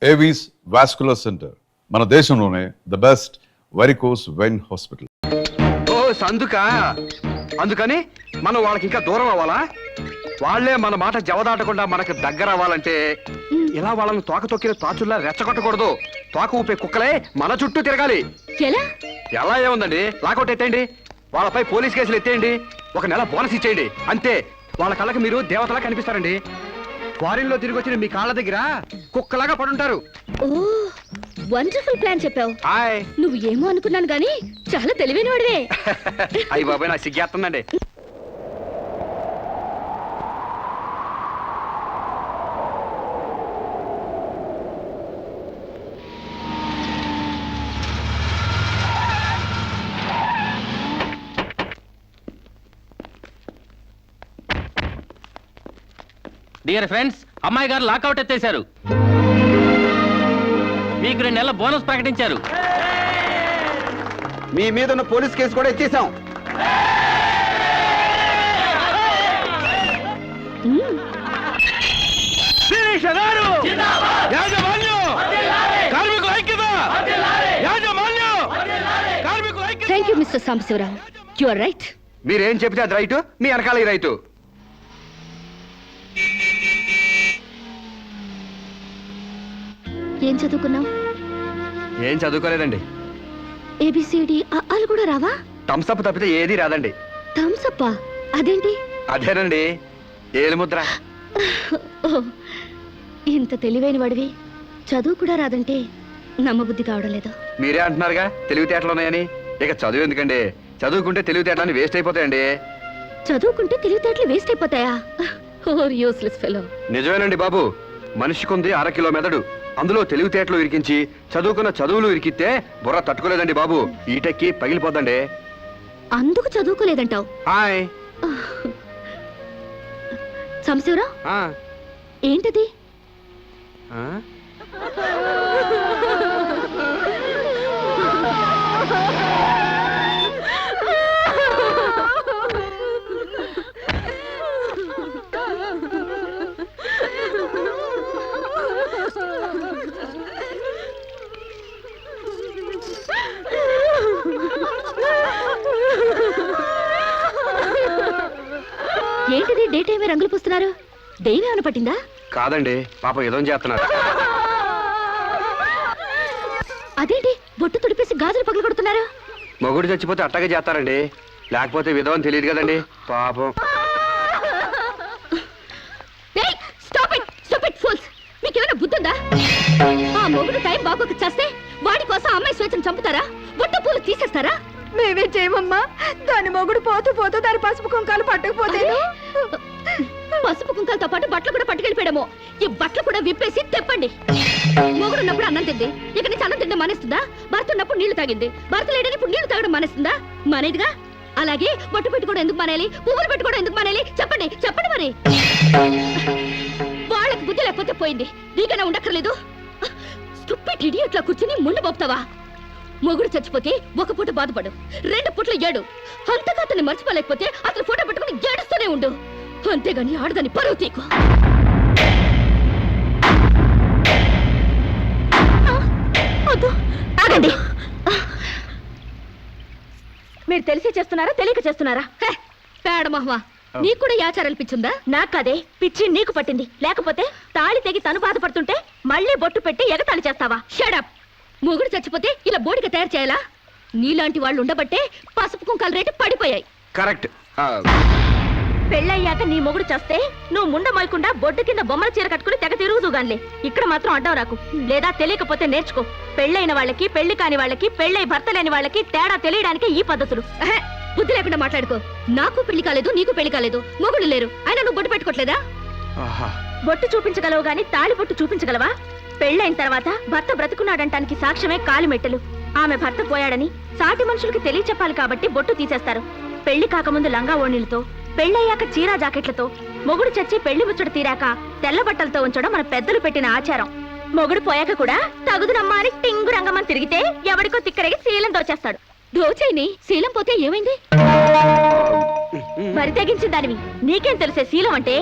Avis vascular centre మన దేశంలోనే the best varicose vein hospital. ఓ సందుక అందుకని మనం వాళ్ళకి ఇంకా దూరం అవ్వాలా? వాళ్లే మన మాట జవదాటకుండా మనకు దగ్గర అవ్వాలంటే ఇలా వాళ్ళని తోక తొక్కిన తాచుల్లా రెచ్చగొట్టకూడదు. తోక ఊపే కుక్కలే మన చుట్టూ తిరగాలి. ఎలా ఏముందండి, లాకౌట్ ఎత్తేయండి, వాళ్ళపై పోలీస్ కేసులు ఎత్తేయండి, 1 నెల బోనస్ ఇచ్చేయండి, అంతే. వాళ్ళ కళ్ళకి మీరు దేవతలా కనిపిస్తారండి. ఫారిన్ లో తిరిగి వచ్చిన మీ కాళ్ళ దగ్గర కుక్కలాగా పడుంటారు. వండర్ఫుల్ ప్లాన్ చెప్పావు. హాయ్. నువ్వు ఏమో అనుకున్నాను గానీ చాలా తెలివైన వాడివే. అయ్యి బాబాయ్, నాకు సిగ్గేస్తుందండి. డియర్ ఫ్రెండ్స్, అమ్మాయి గారు లాకౌట్ ఎత్తేశారు. మీకు 2 నెలల బోనస్ ప్రకటించారు. మీ మీద ఉన్న పోలీస్ కేసు కూడా ఎత్తేసాం. Thank you mister Sambasivarao, you are right. మీరేం చెప్తే అది రైటు, మీ వెనకాల ఈ రైటు. ఏం చదువుకున్నావు? ఏం చదువుకోలేదండి. ఏబిసిడి అలు కూడా రావా? థమ్సప్ తప్పితే ఏది రాదండి. థమ్సప్ అదేంటి? అదేనండి ఏలుముద్ర. ఇంత తెలివైన వాడివి చదువు కూడా రాదంటే నమ్మబుద్ధి కావడం లేదు. మీరే అంటున్నారుగా తెలివితేటలు ఉన్నాయని. ఇక చదువు ఎందుకండి, చదువుకుంటే తెలివితేటలని వేస్ట్ అయిపోతాయండి. చదువుకుంటే తెలివితేటలు వేస్ట్ అయిపోతాయా? Useless fellow. నిజమేనండి బాబు, మనిషికుంది 1/2 కిలో మెదడు, అందులో తెలివితేటలు ఇరికించి చదువుకున్న చదువులు ఇరికితే బుర్ర తట్టుకోలేదండి బాబు, ఈటెక్కి పగిలిపోద్దండి. అందుకు చదువుకోలేదంటావు? హాయ్. సాంబశివరావు, ఏంటది? ఏంటిది డే టైమే రంగులు పూస్తున్నారు? దెయ్యం ఏమైనా పట్టిందా? కాదండి, పాపం ఏదో చేస్తున్నారు. అదేంటి బొట్టు తుడిపేసి గాజులు పగలు కొడుతున్నారు? మొగుడు చచ్చిపోతే అట్టగే చేస్తారండి, లేకపోతే విధవని తెలియదు కదండి పాపం. మీకేమైనా బుద్ధుందా? ఆ మొగుడు టైం బాగోక చేస్తే వాడి కోసం అమ్మాయి స్వేచ్ఛను చంపుతారా? బొట్టు పూలు తీసేస్తారా? మేమే చేయమమ్మా. దాని మొగుడు పోతూ పోతూ దాని పసుపు కుంకాలు పట్టుకుపోతే పసుపు కుంకాలతో పాటు బట్టలు కూడా పట్టుకెళ్ళిపోయాడేమో. ఈ బట్టలు కూడా విప్పేసి తెప్పండి. మొగుడు ఉన్నప్పుడు అన్నం తింది, ఇక నుంచి అన్నం తింటే మానేస్తుందా? భర్త ఉన్నప్పుడు నీళ్లు తాగింది, భర్త లేడని ఇప్పుడు నీళ్లు తాగడం మానేస్తుందా? మానేదిగా. అలాగే బొట్టు పెట్టుకోవడం ఎందుకు మానేయాలి? పువ్వులు పెట్టుకోవడం ఎందుకు మానేయాలి? చెప్పండి చెప్పండి. మరి వాళ్ళకి బుద్ధి లేకపోతే పోయింది, నీకైనా ఉండక్కర్లేదు. స్టూపిడ్ ఇడియట్లా కూర్చుని ముందు పోపుతావా? మొగుడు చచ్చిపోతే 1 పూట బాధపడు, 2 పూటలు ఏడు. అంతగా అతన్ని మర్చిపోలేకపోతే అతను ఫోటో పెట్టుకుని ఏడుస్తూనే ఉండు. అంతేగాని ఆడదాన్ని పరువు తీకు. ఆగండి. మీరు తెలిసి చేస్తున్నారా తెలియక చేస్తున్నారా? పేడ మహ్వా, నీకు కూడా ఆచారాలు పిచ్చుందా? నాకదే పిచ్చి నీకు పట్టింది. లేకపోతే తాళి తెగి తను బాధపడుతుంటే మళ్ళీ బొట్టు పెట్టి ఎగతాళి చేస్తావా? షడప్. మొగుడు చచ్చిపోతే ఇలా బోడిగా తయారు చేయాలా? నీలాంటి వాళ్ళు ఉండబట్టే పసుపు కుంకాల రేటు పడిపోయాయి. కరెక్ట్. పెళ్ళయ్యాక నీ మొగుడు చేస్తే నువ్వు ముండ మొయకుండా బొడ్డు కింద బొమ్మల చీర కట్టుకుని తెగ తిరుగుదుగాన్లే. ఇక్కడ మాత్రం అడ్డం రాకు, లేదా తెలియకపోతే నేర్చుకో. పెళ్ళైన వాళ్ళకి, పెళ్లి కాని వాళ్ళకి, పెళ్ళై భర్త లేని వాళ్ళకి తేడా తెలియడానికి ఈ పద్ధతులు. బుద్ధి లేకుండా మాట్లాడుకో. నాకు పెళ్లి కాలేదు, నీకు పెళ్లి కాలేదు, మొగుడు లేరు, అయినా నువ్వు బొట్టు పెట్టుకోవట్లేదా? బొట్టు చూపించగలవు గాని తాళి బొట్టు చూపించగలవా? పెళ్ళైన తర్వాత భర్త బ్రతుకున్నాడంటానికి సాక్ష్యమే కాలిమెట్టెలు. ఆమె భర్త పోయాడని సాటి మనుషులకి తెలియచెప్పాలి కాబట్టి బొట్టు తీసేస్తారు. పెళ్లి కాకముందు లంగా ఓణీలతో, పెళ్ళయ్యాక చీరా జాకెట్లతో, మొగుడు చచ్చి పెళ్లి ముచ్చట తీరాక తెల్ల బట్టలతో ఉంచడం మన పెద్దలు పెట్టిన ఆచారం. మొగుడు పోయాక కూడా తగుదునమ్మా అని టింగు రంగమని తిరిగితే ఎవడికో తిక్కరేగి శీలం దోచేస్తాడు. దోచేని శీలం పోతే ఏమైంది? మరి తెగించిన దానివి నీకేం తెలిసే శీలం అంటే?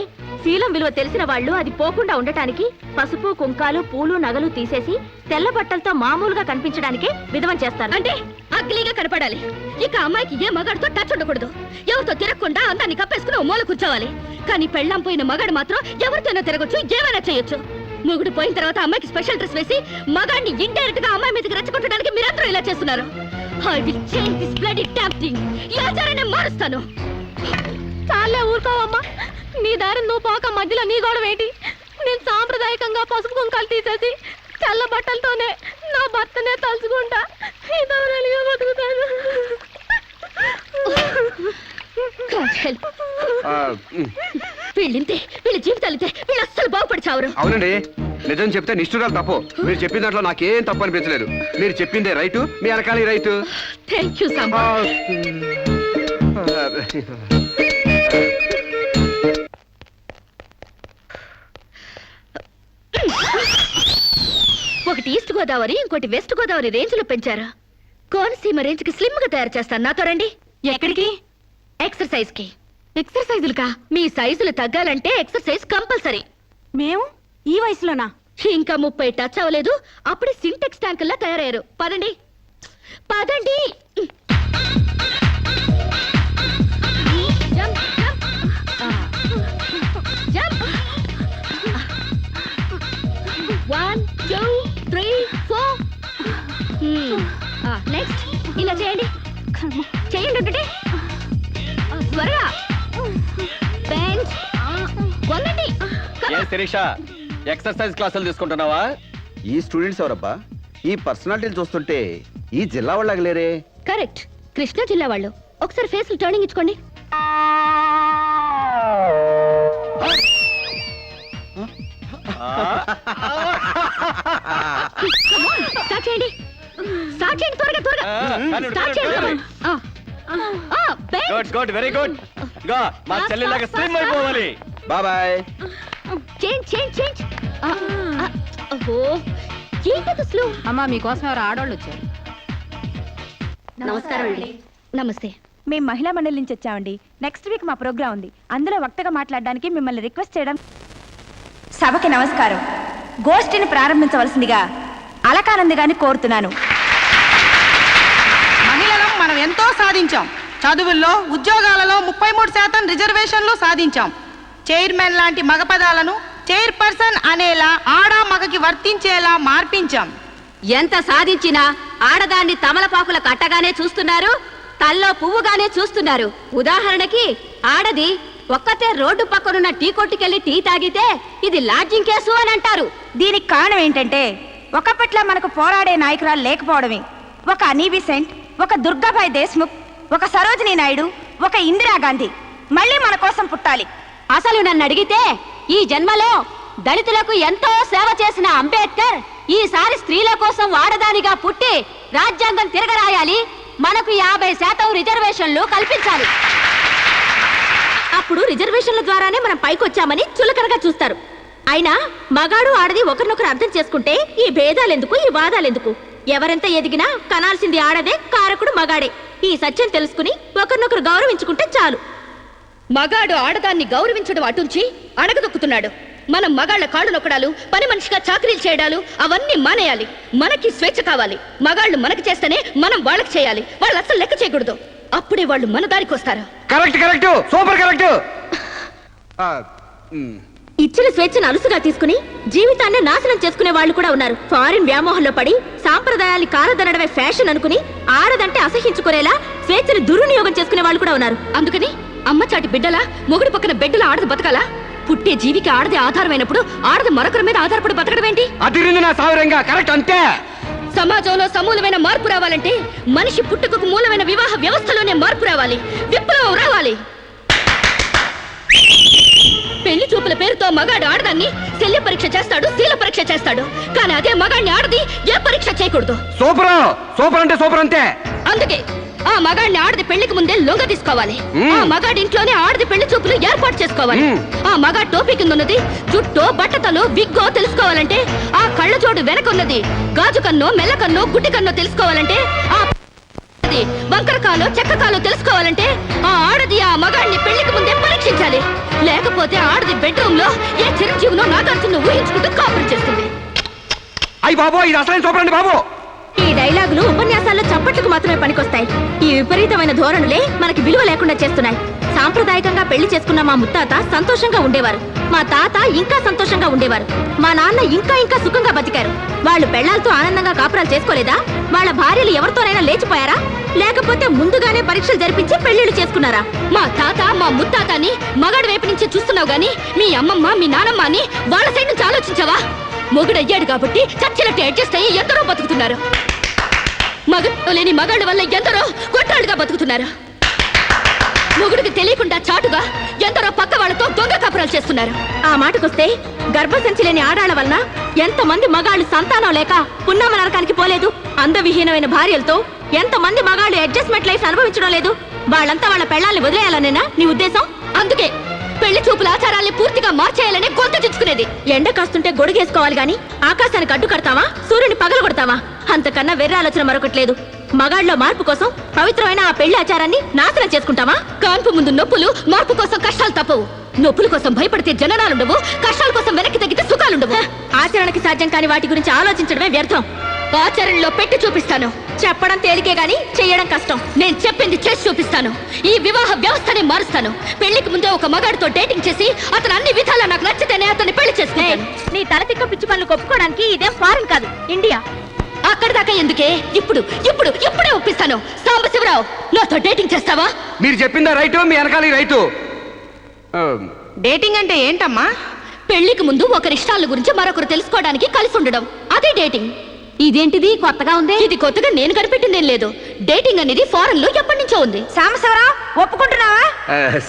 శీలం విలువ తెలిసిన వాళ్ళు అది పోకుండా ఉండటానికి పసుపు కుంకాలు పూలు నగలు తీసేసి తెల్ల బట్టలతో మామూలుగా కనిపించడానికే విధవం చేస్తారు. అంటే అగ్లీగా కనపడాలి. ఇక అమ్మాయికి ఏ మగాడితో టచ్ ఉండకూడదు. ఎవరితో తిరగకుండా అందాన్ని కప్పేసుకుని ఓ మూల కూర్చోవాలి. కానీ పెళ్ళాం పోయిన మగాడు మాత్రం ఎవరితోనో తిరగొచ్చు, ఏమైనా చేయొచ్చు. మొగుడు పోయిన తర్వాత అమ్మాయికి స్పెషల్ డ్రెస్ వేసి మగాడిని ఇండైరెక్ట్ గా అమ్మాయి మీదకి రెచ్చగొట్టడానికి మీరందరూ ఇలా చేస్తున్నారు. I will change this bloody damn thing. ఈ ఆచారాన్ని మారుస్తాను. చాలే ఊరుకోవమ్మా. నీ దారి నువ్వు పోక మధ్యలో నీ గొడవ ఏంటి? నేను సాంప్రదాయకంగా పసుపు కుంకాలు తీసేసి తెల్ల బట్టలతోనే నా భర్తనే తలుచుకుంటా ఇదవరలిగా బతుకుతాను. వీళ్ళింతే, వీళ్ళ జీవితాలితే, వీళ్ళు అస్సలు బాగుపడి చావరు. అవునండి, నిజం చెప్తే నిష్ఠురాలు తప్పు. మీరు చెప్పిన దాంట్లో నాకేం తప్పు అనిపించలేదు. మీరు చెప్పిందే రైటు, మీ వెనకాల రైటు. Thank you Samba. ఒకటి ఈస్ట్ గోదావరి, ఇంకోటి వెస్ట్ గోదావరి రేంజ్ లో పెంచారు. కోనసీమ రేంజ్ కి స్లిమ్ గా తయారు చేస్తాను. నాతో రండి. ఎక్కడికి? ఎక్సర్సైజ్ కి. ఎక్సర్సైజులుగా? మీ సైజులు తగ్గాలంటే ఎక్సర్సైజ్ కంపల్సరీ. మేము ఈ వయసులోనా? ఇంకా 30 టచ్ అవ్వలేదు, అప్పుడే సింటెక్స్ ట్యాంకుల్లా తయారయ్యారు. పదండి పదండి. Jump, jump. జంప్. 1 2 3 4. నెక్స్ట్ ఇలా చేయండి. చేయండి ఒకటి త్వరగా. బెంచ్ వంగండి. శిరీష, ఎక్సర్సైజ్ క్లాసులు తీసుకుంటున్నావా? ఈ స్టూడెంట్స్ ఎవరబ్బా? ఈ పర్సనాలిటీలు చూస్తుంటే ఈ జిల్లా వాళ్ళకి లేరే. కరెక్ట్, కృష్ణా జిల్లా వాళ్ళు. ఒకసారి ఫేస్ టర్నింగ్ ఇచ్చుకోండి. స్టార్ట్ చేయండి. స్టార్ట్ చేయండి త్వరగా త్వరగా. స్టార్ట్ చేయండి. Good good, very good. గా మా చెల్లిలాగా స్లిమ్ అయిపోవాలి. బాబాయ్. Change change change. ఓహో, ఏంటది స్లో? అమ్మా మీకోసం ఎవరు ఆడవాళ్ళు వచ్చారు. నమస్కారం అండి. నమస్తే. మేము మహిళా మండలి నుంచి వచ్చామండి. నెక్స్ట్ వీక్ మా ప్రోగ్రామ్ ఉంది. అందులో వక్తగా మాట్లాడడానికి మిమ్మల్ని రిక్వెస్ట్ చేయడం. సభకి నమస్కారం. గోష్ఠిని ప్రారంభించవలసిందిగా అలకానంది గారిని కోరుతున్నాను. మహిళలం మనం ఎంతో సాధించాం. చదువుల్లో, ఉద్యోగాలలో 33% రిజర్వేషన్లు సాధించాం. చైర్మన్ లాంటి మగ పదాలను చైర్పర్సన్ అనేలా ఆడా మగకి వర్తించేలా మార్పించాం. ఎంత సాధించినా ఆడదాన్ని తమలపాకుల కట్టగానే చూస్తున్నారు, తల్లో పువ్వుగానే చూస్తున్నారు. ఉదాహరణకి ఆడది ఒక్కతే రోడ్డు పక్కనున్న టీ కొట్టుకెళ్లి టీ తాగితే ఇది లాడ్జింగ్ కేసు అని అంటారు. దీనికి కారణం ఏంటంటే ఒకప్పట్లో మనకు పోరాడే నాయకురాలు లేకపోవడమే. ఒక అనీ బిసెంట్, ఒక దుర్గాబాయ్ దేశ్ముఖ్, ఒక సరోజినీ నాయుడు, ఒక ఇందిరాగాంధీ మళ్ళీ మన కోసం పుట్టాలి. అసలు నన్ను అడిగితే ఈ జన్మలో దళితులకు ఎంతో సేవ చేసిన అంబేద్కర్ ఈసారి స్త్రీల కోసం ఆడదానిగా పుట్టి రాజ్యాంగం తిరగరాయాలి, మనకు 50% రిజర్వేషన్లు కల్పించాలి. అప్పుడు రిజర్వేషన్ల ద్వారానే మనం పైకొచ్చామని చులకనగా చూస్తారు. అయినా మగాడు ఆడది ఒకరినొకరు అర్థం చేసుకుంటే ఈ భేదాలెందుకు, ఈ వాదాలెందుకు? ఎవరెంత ఎదిగినా కనాల్సింది ఆడదే, కారకుడు మగాడే. ఈ సత్యం తెలుసుకుని ఒకరినొకరు గౌరవించుకుంటే చాలు. మగాడు ఆడదాన్ని గౌరవించడం అటుంచి అణగదొక్కుతున్నాడు. మనం మగాళ్ళ కాళ్ళు నొక్కడాలు, పని మనిషిగా చాకరీలు చేయడాలు అవన్నీ మానేయాలి. మనకి స్వేచ్ఛ కావాలి. మగాళ్ళు మనకి చేస్తేనే మనం వాళ్ళకి చేయాలి. వాళ్ళు అసలు లెక్క చేయకూడదు. అప్పుడే వాళ్ళు మన దారికి వస్తారు. Correct correct, super correct. ఇచ్చిన స్వేచ్ఛను అలుసుగా తీసుకుని జీవితాన్ని నాశనం చేసుకునే వాళ్ళు కూడా ఉన్నారు. ఫారిన్ వ్యామోహంలో పడి సాంప్రదాయాన్ని కారదనడమే ఫ్యాషన్ అనుకుని ఆడదంటే అసహించుకునేలా స్వేచ్ఛను దుర్వినియోగం చేసుకునే వాళ్ళు కూడా ఉన్నారు. అందుకని అమ్మచాటి బిడ్డలా, మొగుడు పక్కన బిడ్డలా ఆడది బతకాలా? పుట్టే జీవికి ఆడది ఆధారమైనప్పుడు ఆడది మరొకరి మీద ఆధారపడి బతకడం ఏంటి? అదిరింది నా సావరంగా. కరెక్ట్, అంతే. సమాజంలో సమూలమైన మార్పు రావాలంటే మనిషి పుట్టుకకు మూలమైన వివాహ వ్యవస్థలోనే మార్పు రావాలి, విప్లవం రావాలి. పెళ్లి చూపుల పేరుతో మగాడు ఆడదాన్ని శల్య పరీక్ష చేస్తాడు, శీల పరీక్ష చేస్తాడు. కానీ అదే మగాడిని ఆడది ఏ పరీక్ష చేయకూడదు. సూపర్, సూపర్ అంటే సూపర్ అంతే. అందుకే ఆ మగాడిని ఆడది పెళ్లికి ముందే లొంగ తీసుకోవాలి. ఆ మగాడి ఇంట్లోనే ఆడది పెళ్లి చూపులు ఏర్పాటు చేసుకోవాలి. ఆ మగాడి టోపీ కింద ఉన్నది జుట్టో, బట్టతలో, విగ్గో తెలుసుకోవాలంటే, ఆ కళ్ళజోడు వెనకున్నది గాజు కన్నో, మెల్ల కన్నో, గుడ్డి కన్నో తెలుసుకోవాలంటే, ఆ రెండోది వంకరకాలో చెక్కకాలో తెలుసుకోవాలంటే ఆ ఆడది ఆ మగాడిని పెళ్లికి ముందే పరీక్షించాలి. లేకపోతే ఆడది బెడ్రూమ్ లో ఏ చిరంజీవినో నాగార్జున ఊహించుకుంటూ కాపురం చేస్తుంది. అయ్యి బాబు, ఇది అసలు చూపండి బాబు. ఈ డైలాగులు ఉపన్యాసాల్లో చప్పట్లకు మాత్రమే పనికొస్తాయి. ఈ విపరీతమైన ధోరణులే మనకి విలువ లేకుండా చేస్తున్నాయి. సాంప్రదాయకంగా పెళ్లి చేసుకున్న మా ముత్తాత సంతోషంగా ఉండేవారు. మా తాత ఇంకా సంతోషంగా ఉండేవారు. మా నాన్న ఇంకా ఇంకా సుఖంగా బతికారు. వాళ్ళు పెళ్లాలతో ఆనందంగా కాపురాలు చేసుకోలేదా? వాళ్ళ భార్యలు ఎవరితోనైనా లేచిపోయారా? లేకపోతే ముందుగానే పరీక్షలు జరిపించి పెళ్లిళ్ళు చేసుకున్నారా? మా తాత మా ముత్తాతని మగాడి వైపు నుంచి చూస్తున్నావు గాని మీ అమ్మమ్మ మీ నానమ్మ అని వాళ్ళ సైడ్ నుంచి ఆలోచించావా? మొగుడయ్యాడు కాబట్టి చచ్చినట్టు అడ్జస్ట్ అయ్యి ఎందరో బతుకుతున్నారు. మగ లేని మగాళ్ళ వల్ల ఎందరో కొట్టాళ్ళుగా బతుకుతున్నారు. మొగుడికి తెలియకుండా చాటుగా ఎందరో పక్క వాళ్ళతో దొంగ కాపురాలు చేస్తున్నారు. ఆ మాటకొస్తే గర్భసంచి లేని ఆడాళ్ల వలన ఎంతమంది మగాళ్ళు సంతానం లేక పున్నామ నరకానికి పోలేదు? అందవిహీనమైన భార్యలతో ఎంతమంది మగాళ్ళు అడ్జస్ట్మెంట్ లైఫ్ అనుభవించడం లేదు? వాళ్ళంతా వాళ్ళ పెళ్లాల్ని వదిలేయాలనేనా నీ ఉద్దేశం? అందుకే పెళ్లి చూపుల ఆచారాల్ని పూర్తిగా మార్చేయాలని గొంతు తెచ్చుకునేది. ఎండ కాస్తుంటే గొడుగేసుకోవాలి గాని ఆకాశానికి అడ్డు కడతావా? సూర్యుని పగలు కొడతావా? అంతకన్నా వెర్ర ఆలోచన మరొకటి లేదు. మగాళ్ళలో మార్పు కోసం పవిత్రమైన ఆ పెళ్లి ఆచారాన్ని నాశనం చేసుకుంటావా? కాన్పు ముందు నొప్పులు, మార్పు కోసం కష్టాలు తప్పవు. నొప్పుల కోసం భయపడితే జననాలుండవు, కష్టాల కోసం వెనక్కి తగ్గితే సుఖాలుండవు. ఆచరణకి సాధ్యం కాని వాటి గురించి ఆలోచించడమే వ్యర్థం. ఆచరణలో పెట్టి చూపిస్తాను. చెప్పడం తేలికే గాని చెయ్యడం కష్టం. నేను చెప్పింది చేసి చూపిస్తాను. ఈ వివాహ వ్యవస్థనే మారుస్తాను. పెళ్లికి ముందే ఒక మగాడితో డేటింగ్ చేసి అతను అన్ని విధాలా నాకు నచ్చితేనే అతన్ని పెళ్లి చేసుకుంటాను. నీ తలతిక్క పిచ్చి పనులు ఒప్పుకోవడానికి ఇదేం ఫారెన్ కాదు, ఇండియా. అక్కడి దాకా ఎందుకే? ఇప్పుడే ఒప్పిస్తాను. సాంబశివరావు, నాతో డేటింగ్ చేస్తావా? మీరు చెప్పిందా రైటు, మీ వెనకాల రైటు. డేటింగ్ అంటే ఏంటమ్మా? పెళ్లికి ముందు ఒకరి ఇష్టాల గురించి మరొకరు తెలుసుకోవడానికి కలిసి ఉండడం, అదే డేటింగ్. ఇదేంటిది కొత్తగా ఉంది? ఇది కొత్తగా నేను కనిపెట్టిందేం లేదు. డేటింగ్ అనేది ఫారెన్ లో ఎప్పటి నుంచో ఉంది. సాంబశివరావు, ఒప్పుకుంటున్నావా?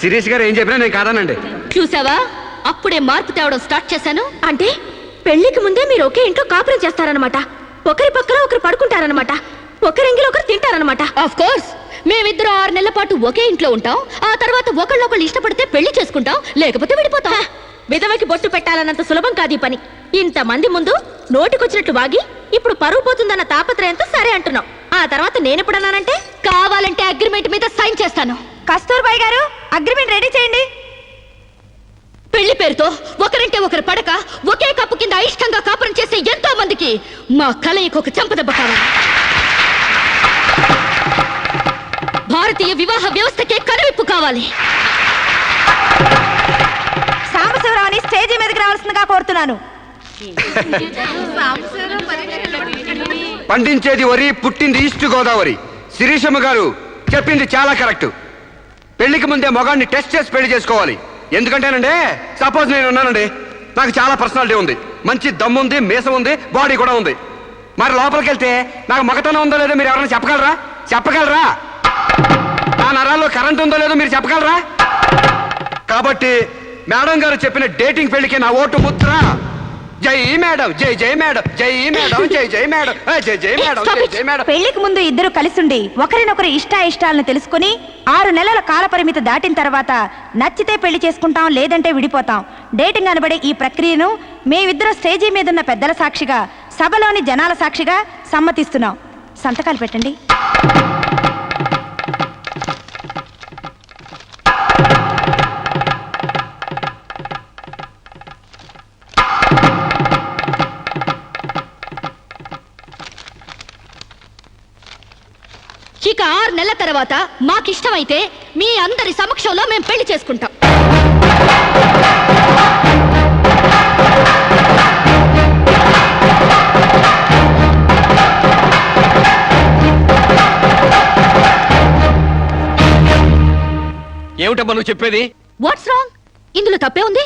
శిరీష్ గారు ఏం చెప్పినా నేను కాదానండి. చూసావా, అప్పుడే మార్పు తేవడం స్టార్ట్ చేశాను. అంటే పెళ్లికి ముందే మీరు ఒకే ఇంట్లో కాపురం చేస్తారనమాట. ఒకరి పక్కన ఒకరు పడుకుంటారనమాట. ఒకరింగిలో ఒకరు తింటారనమాట. ఆఫ్ కోర్స్ మేమిద్దరం 6 నెలల పాటు ఒకే ఇంట్లో ఉంటాం. ఆ తర్వాత ఒకళ్ళొకళ్ళు ఇష్టపడితే పెళ్లి చేసుకుంటాం, లేకపోతే విడిపోతాం. విధవకి బొట్టు పెట్టాలన్నంత సులభం కాదు ఈ పని. ఇంతమంది ముందు నోటికొచ్చినట్లు వాగి ఇప్పుడు పరువు పోతుందన్న తాపత్రయంతో సరే అంటున్నాం. ఆ తర్వాత నేనెప్పుడన్నానంటే కావాలంటే అగ్రిమెంట్ మీద సైన్ చేస్తాను. కస్తూర్బాయ్ గారు, అగ్రిమెంట్ రెడీ చేయండి. పెళ్లి పేరుతో ఒకరంటే ఒకరు పడక ఒకే కప్పు కింద అయిష్టంగా కాపురం చేసే ఎంతో మందికి మా కలయికి ఒక చెంపదెబ్బ కావాలి. భారతీయ వివాహ వ్యవస్థకే కనువిప్పు కావాలి. సాంబశివరావుని స్టేజీ మీదకి రావాల్సిందిగా కోరుతున్నాను. పండించేది వరి, పుట్టింది ఈస్ట్ గోదావరి. శిరీషమ్మ గారు చెప్పింది చాలా కరెక్ట్. పెళ్లికి ముందే మగాడిని టెస్ట్ చేసి పెళ్లి చేసుకోవాలి. ఎందుకంటేనండి, సపోజ్ నేను ఉన్నానండి, నాకు చాలా పర్సనాలిటీ ఉంది, మంచి దమ్ము ఉంది, మీసం ఉంది, బాడీ కూడా ఉంది. మరి లోపలికి వెళ్తే నాకు మగతనం ఉందో లేదో మీరు ఎవరైనా చెప్పగలరా? నా నరాల్లో కరెంట్ ఉందో లేదో మీరు చెప్పగలరా? కాబట్టి మేడం గారు చెప్పిన డేటింగ్ పెళ్లికి నా ఓటు ముద్ర. జై మేడం, జై జై మేడం, జై మేడం, జై జై మేడం, జై జై మేడం, జై జై మేడం. పెళ్లికి ముందు ఇద్దరు కలిసుండి ఒకరినొకరు ఇష్టాయిష్టాలను తెలుసుకుని 6 నెలల కాల పరిమితి దాటిన తర్వాత నచ్చితే పెళ్లి చేసుకుంటాం, లేదంటే విడిపోతాం. డేటింగ్ అనబడే ఈ ప్రక్రియను మేమిద్దరం స్టేజీ మీదున్న పెద్దల సాక్షిగా, సభలోని జనాల సాక్షిగా సమ్మతిస్తున్నాం. సంతకాలు పెట్టండి. ఇక 6 నెలల తర్వాత మాకిష్టమైతే మీ అందరి సమక్షంలో మేము పెళ్లి చేసుకుంటాం. ఏమిటమ్మా నువ్వు చెప్పేది? What's wrong? ఇందులో తప్పే ఉంది?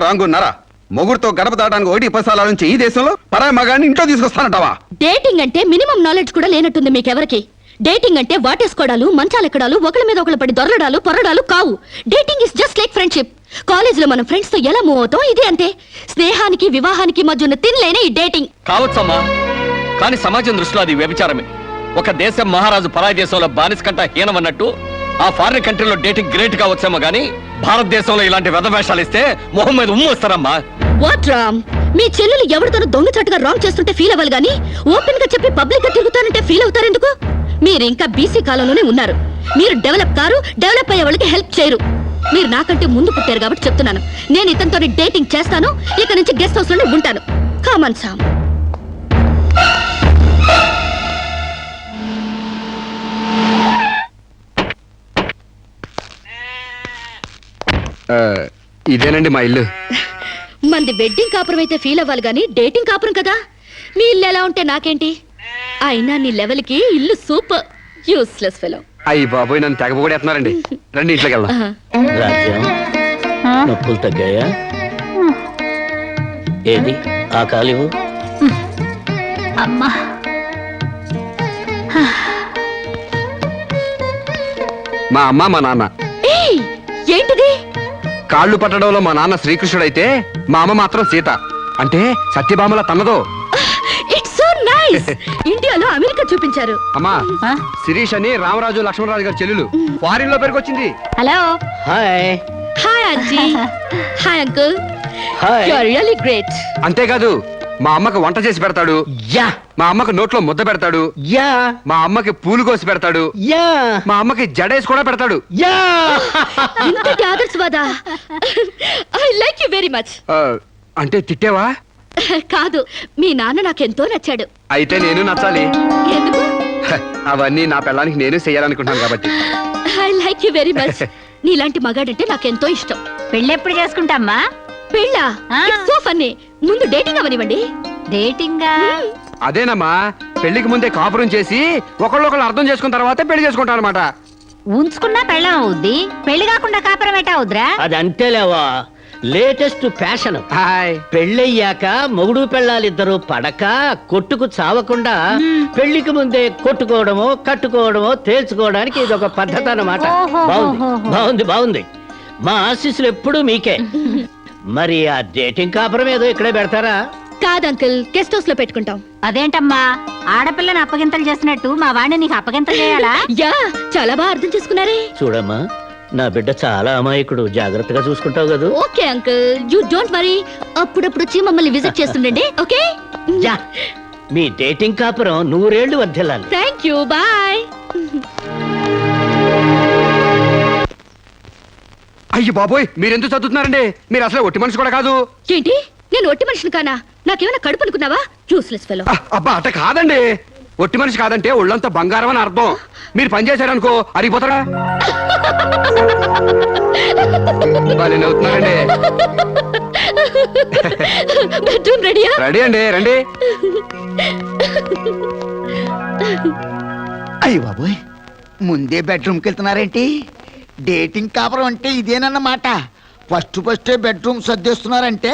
రాంగున్నారా? మొగుడుతో గడప దాటానికి 1-10 సార్ల నుంచి ఈ దేశంలో పరాయి మగాన్ని ఇంట్లో తీసుకొస్తానంటావా? డేటింగ్ అంటే మినిమం నాలెడ్జ్ కూడా లేనట్టుంది మీకెవరికి. డేటింగ్ అంటే వాటేసుకోవడాలు, మంచాలెక్కడాలు, ఒకళ్ళ మీద ఒకళ్ళు పడి దొరలడాలు, పొరడాలు కావు. Dating is just like friendship. కాలేజీలో మనం ఫ్రెండ్స్ తో ఎలా మూవ్ అవుతాం, ఇదే అంతే. స్నేహానికి వివాహానికి మధ్య ఉన్న తినలేని ఈ డేటింగ్. కావచ్చమ్మా, కానీ సమాజం దృష్టిలో అది వ్యభిచారమే. ఒక దేశం మహారాజు పరాయి దేశంలో బానిస కంట హీనమన్నట్టు ఆ ఫారిన్ కంట్రీలో డేటింగ్ గ్రేట్ గా వచ్చామో గానీ భారతదేశంలో ఇలాంటి వెధవేషాలు ఇస్తే మొహం మీద ఉమ్ము వస్తారమ్మా. వాట్ రామ్? మీ చెల్లెలు ఎవరితోనూ దొంగచాటుగా రాంగ్ చేస్తుంటే ఫీల్ అవ్వాలి గానీ ఓపెన్ గా చెప్పి పబ్లిక్ గా తిరుగుతానంటే ఫీల్ అవుతారెందుకు? మీరు ఇంకా బీసీ కాలంలోనే ఉన్నారు. మీరు డెవలప్ కారు, డెవలప్ అయ్యే వాళ్ళకి హెల్ప్ చేయరు. మీరు నాకంటే ముందు పుట్టారు కాబట్టి చెప్తున్నాను. నేను ఇతనితో డేటింగ్ చేస్తాను. ఇక నుంచి గెస్ట్ హౌస్ లోనే ఉంటాను. Come on. ఇదేనండి మా ఇల్లు. మంది వెడ్డింగ్ కాపురం అయితే ఫీల్ అవ్వాలి గానీ డేటింగ్ కాపురం కదా. మీ ఇల్లు ఎలా ఉంటే నాకేంటి? అయినా నీ లెవెల్కి ఇల్లు సూపర్. Useless fellow. అయ్యి బాబోయ్, నన్ను తెగబోడేస్తున్నారండి. రండి ఇంట్లోకి వెళ్దాం. రాజ్యం నొప్పులు తగ్గాయా? ఏది ఆ కాలివు? అమ్మా మా అమ్మ మా నాన్న. ఏయ్, ఏంటిది? కాళ్ళు పట్టడంలో మా నాన్న శ్రీకృష్ణుడైతే మా అమ్మ మాత్రం సీత. అంటే సత్యభామల తన్నదో. It's so nice. ఇండియాలో అమెరికా చూపించారు. అమ్మా, శిరీష్ అని రామరాజు లక్ష్మణరాజు గారి చెల్లెలు ఫారిన్ లో పెరిగొచ్చింది. Hello. Hi. Hi aunty. Hi uncle. Hi. You are really great. అంతేకాదు, మా అమ్మకు వంట చేసి పెడతాడు. యా మా అమ్మకు నోట్లో ముద్ద పెడతాడు. యా మా అమ్మకి పూలు కోసి పెడతాడు. యా మా అమ్మకి జడేసి కూడా పెడతాడు. యా ఇంతటి ఆదర్శవాదా? I like you very much. అంటే తిట్టేవా? కాదు, మీ నాన్న నాకెంతో నచ్చాడు. అయితే నేను నచ్చాలి. ఎందుకు? హ, అవన్నీ నా పిల్లానికి నేను చెయ్యాలనుకుంటున్నాను కాబట్టి. I like you very much. నీలాంటి మగాడంటే నాకెంతో ఇష్టం. పెళ్ళెప్పుడు చేసుకుంటామ్మా? పెళ్ళా? So funny. ముందు డేటింగ్ అవనివ్వండి. డేటింగా? అదేనమ్మా, పెళ్లికి ముందే కాపురం చేసి ఒకళ్ళొకళ్ళు అర్థం చేసుకున్న తర్వాతే పెళ్లి చేసుకుంటారు అనమాట. ఉంచుకున్నా పెళ్ళం అవుద్ది, పెళ్లి కాకుండా కాపురం ఎట్టా అవుద్రా? అది అంతేలేవా, లేటెస్ట్ ఫ్యాషన్. హాయ్. పెళ్ళయ్యాక మొగుడు పెళ్ళాలిద్దరూ పడక కొట్టుకు చావకుండా పెళ్లికి ముందే కొట్టుకోవడమో కట్టుకోవడమో తేల్చుకోవడానికి ఇది ఒక పద్ధతి అన్నమాట. బాగుంది బాగుంది బాగుంది. మా ఆశీస్సులు ఎప్పుడూ మీకే. మరి ఆ డేటింగ్ కాపురం ఏదో ఇక్కడే పెడతారా? కాదు అంకుల్, గెస్ట్ హౌస్ లో పెట్టుకుంటాం. అదేంటమ్మా, ఆడపిల్లని అప్పగింతలు చేసినట్టు మా వాడిని నీకు అప్పగింతలు చేయాలా? యా, చాలా బాగా అర్థం చేసుకున్నారే. చూడమ్మా, నా బిడ్డ చాలా అమాయకుడు, జాగ్రత్తగా చూసుకుంటావు కదా. Okay uncle, you don't worry. అప్పుడప్పుడు వచ్చి మమ్మల్ని విజిట్ చేస్తుండండి. ఓకే. యా, మీ డేటింగ్ కాపురం 100 ఏళ్లు వర్ధిల్లాలి. Thank you, bye. అయ్యి బాబోయ్, మీరెందుకు చదువుతున్నారండి? మీరు అసలు ఒట్టి మనిషి కూడా కాదు. ఏంటి, నేను ఒట్టి మనిషిని కానా? నాకేమైనా కడుపు అనుకున్నావా? Useless fellow. అబ్బా, అట కాదండి. ఒట్టి మనిషి కాదంటే ఒళ్ళంతా బంగారం అని అర్థం. మీరు పని చేశారనుకో అరిగిపోతారా? భలే నవ్వుతున్నారండి. బెడ్రూమ్ రెడీయా? రెడీ అండి, రండి. అయ్య బాబోయ్, ముందే బెడ్రూమ్కి వెళ్తున్నారేంటి? డేటింగ్ కాపురం అంటే ఇదేనన్నమాట. First bedroom సర్దేస్తున్నారంటే